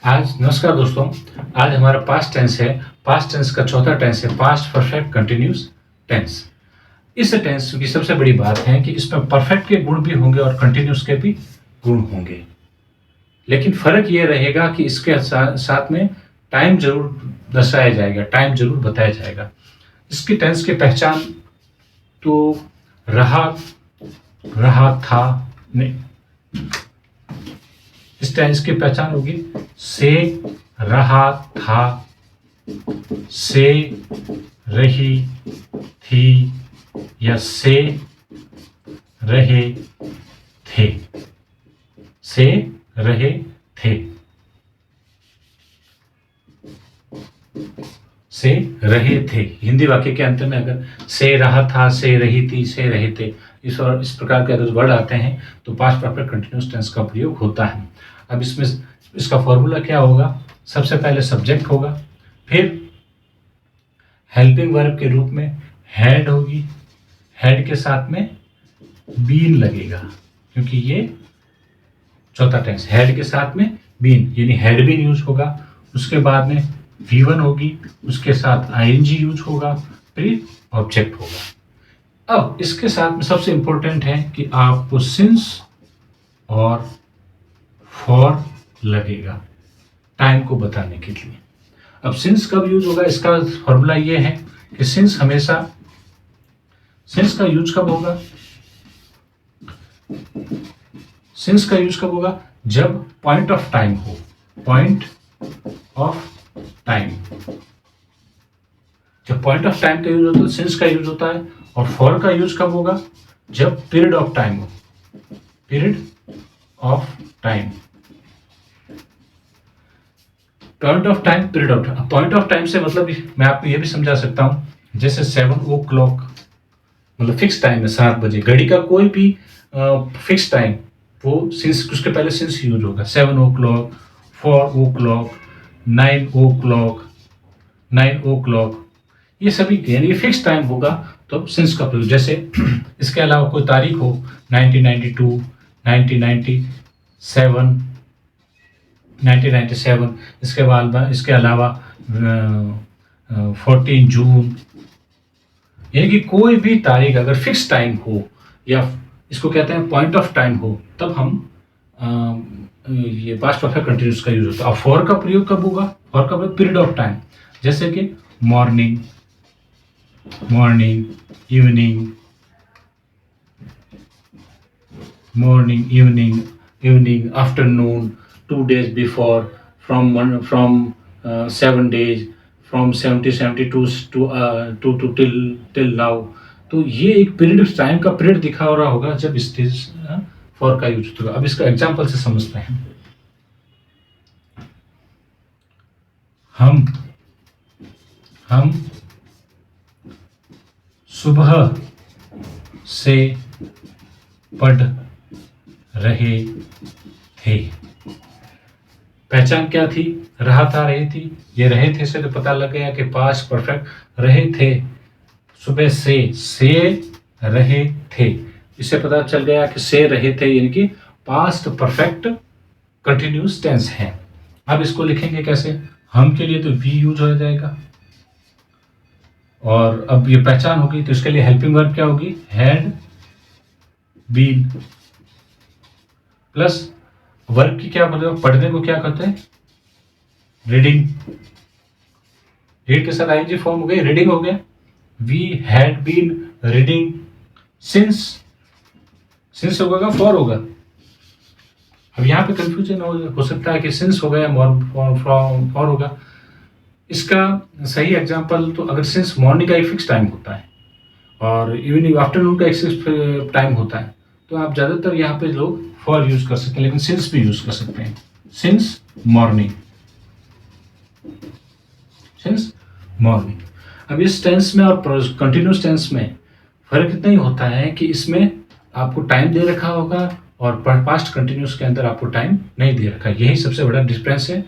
आज नमस्कार दोस्तों। आज हमारा पास्ट टेंस है। पास्ट टेंस का चौथा टेंस है पास्ट परफेक्ट कंटिन्यूस टेंस। इस टेंस की सबसे बड़ी बात है कि इसमें परफेक्ट के गुण भी होंगे और कंटिन्यूस के भी गुण होंगे, लेकिन फर्क ये रहेगा कि इसके साथ में टाइम जरूर दर्शाया जाएगा, टाइम जरूर बताया जाएगा। इसकी टेंस की पहचान तो रहा था नहीं, इस टेंस की पहचान होगी से रहा था, से रही थी या से रहे थे, से रहे थे, से रहे थे। हिंदी वाक्य के अंत में अगर से रहा था, से रही थी, से रहे थे, इस प्रकार के अगर वर्ड आते हैं तो पास्ट परफेक्ट कंटिन्यूस टेंस का प्रयोग होता है। अब इसमें इसका फॉर्मूला क्या होगा? सबसे पहले सब्जेक्ट होगा, फिर हेल्पिंग वर्ब के रूप में हैड होगी, हैड के साथ में बीन लगेगा क्योंकि ये चौथा टेंस, हैड के साथ में बीन यानी हैड बीन यूज होगा। उसके बाद में V1 होगी, उसके साथ ing यूज होगा, फिर ऑब्जेक्ट होगा। अब इसके साथ में सबसे इंपॉर्टेंट है कि आपको सिंस और फॉर लगेगा टाइम को बताने के लिए। अब सिंस कब यूज होगा? इसका फॉर्मूला ये है कि सिंस हमेशा, सिंस का यूज कब होगा? सिंस का यूज कब होगा? जब पॉइंट ऑफ टाइम हो, पॉइंट ऑफ टाइम। जब पॉइंट ऑफ टाइम का यूज होता है सिंस का यूज होता है। और फॉर का यूज कब होगा? जब पीरियड ऑफ टाइम हो, period of time, point of time, period of time. Point of time से मतलब मैं आपको ये भी समझा सकता हूं, जैसे 7 o'clock मतलब फिक्स टाइम है, 7 बजे। घड़ी का कोई भी फिक्स टाइम वो सिंस, उसके पहले सिंस यूज होगा। 7 o'clock, 4 o'clock, 9 o'clock, 9 o'clock, ये सभी यानी फिक्स टाइम होगा तो सिंस का प्रयोग। जैसे इसके अलावा कोई तारीख हो 1992, 1997, 1997, इसके बाद इसके अलावा 14 जून, यानी कि कोई भी तारीख अगर फिक्स टाइम हो या इसको कहते हैं पॉइंट ऑफ टाइम हो, तब हम ये पास्ट परफेक्ट कंटिन्यूस का यूज होता है। और फॉर का प्रयोग कब होगा? फॉर का प्रयोग पीरियड ऑफ टाइम, जैसे कि morning, morning, evening, morning, evening, evening, afternoon, 2 days before, from 7 days, from 72 to till now। तो ये एक पीरियड टाइम का पीरियड दिखा हो रहा होगा जब स्टेज फॉर का यूज होगा। अब इसका एग्जांपल से समझते हैं। हम सुबह से पढ़ रहे थे। पहचान क्या थी? रहा था, रही थी। ये रहे थे से तो पता लग गया कि पास्ट परफेक्ट रहे थे, सुबह से रहे थे। इससे पता चल गया कि से रहे थे यानी कि पास्ट परफेक्ट कंटिन्यूस टेंस है। अब इसको लिखेंगे कैसे? हम के लिए तो वी यूज हो जाएगा, और अब ये पहचान होगी तो इसके लिए हेल्पिंग वर्ब क्या होगी? हैड बीन, प्लस वर्ब की क्या बोलते हैं? पढ़ने को क्या कहते हैं? रीडिंग। रीड के साथ आईएनजी फॉर्म हो गई, रीडिंग हो गया। We had been reading since, since होगा फॉर होगा। अब यहाँ पे कंफ्यूजन हो सकता है कि सिंस होगा या फॉर होगा। इसका सही एग्जांपल तो अगर सिंस मॉर्निंग का एक फिक्स टाइम होता है और इवनिंग आफ्टरनून का एक फिक्स टाइम होता है, तो आप ज़्यादातर यहाँ पे लोग फॉर यूज कर सकते हैं, लेकिन सिंस भी यूज कर सकते हैं। Since morning, since morning. अब इस टेंस में और कंटिन्यूस टेंस में फर्क इतना ही होता है कि इसमें आपको टाइम दे रखा होगा और पास्ट कंटिन्यूस के अंदर आपको टाइम नहीं दे रखा। यही सबसे बड़ा डिफरेंस है।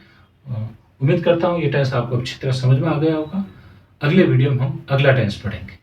उम्मीद करता हूँ ये टेंस आपको अच्छी तरह समझ में आ गया होगा। अगले वीडियो में हम अगला टेंस पढ़ेंगे।